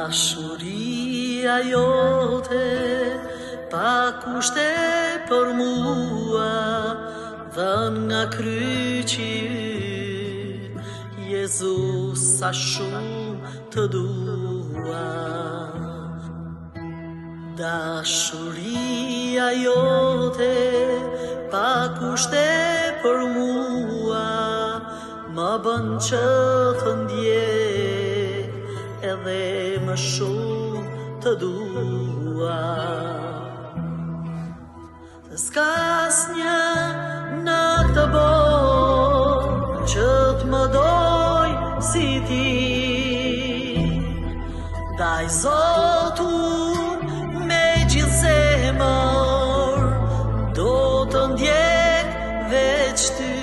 Dashuria jote pa kushte për mua, dhënë nga kryqi yt, Jezus sa shumë të dua. Dashuria jote pa kushte për mua, më bën që të ndjej edhe më shumë të dua. S'ka asnjë në këtë botë që t'më doj si ti, ndaj Zotut me gjithë zemër do të ndjek veç ty.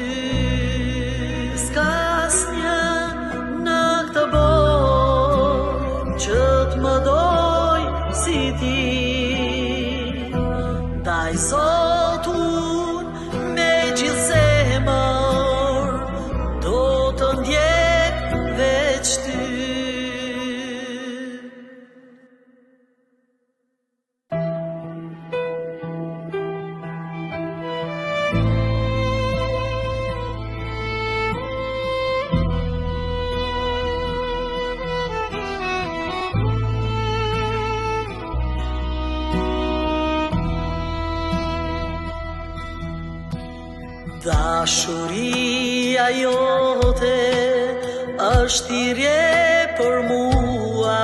S'ka asnjë në këtë botë që t'më doj si ti, ndaj Zotut me gjithë zemër do të ndjek veç ty. Dashuria jote është thirrje për mua,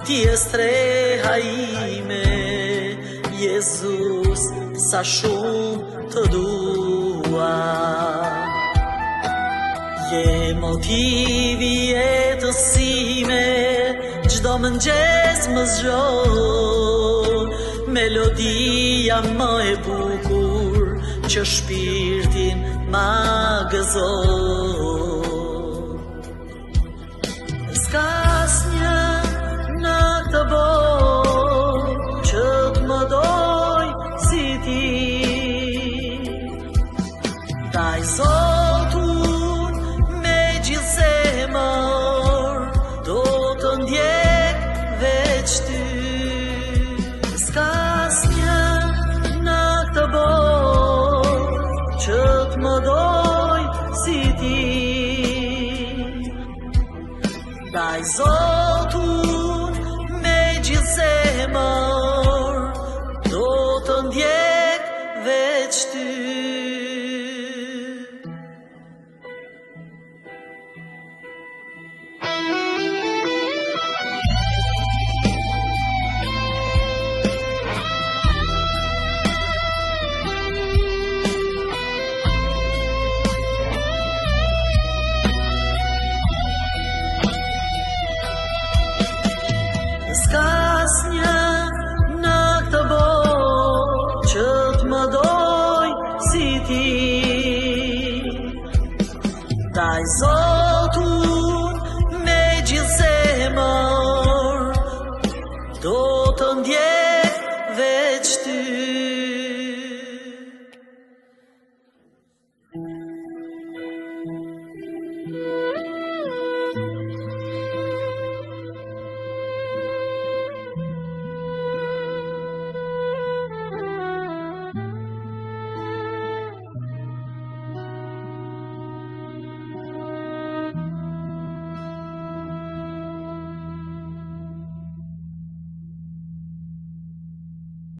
ti je streha ime, Jezus sa shumë të dua. Je motivi jetës sime, çdo mëngjes më zgjon, melodia më e bukur që shpirtin ma gëzon. S'ka asnjë në këtë botë që t'më doj si ti, ndaj Zotut me gjithë zemër do të ndjek veç ty. S'ka asnjë në këtë botë që t'më doj si ti, ndaj Zotut me gjithë zemër do të ndjek veç ty. S'ka asnjë në këtë botë që t'më doj si ti, ndaj Zotut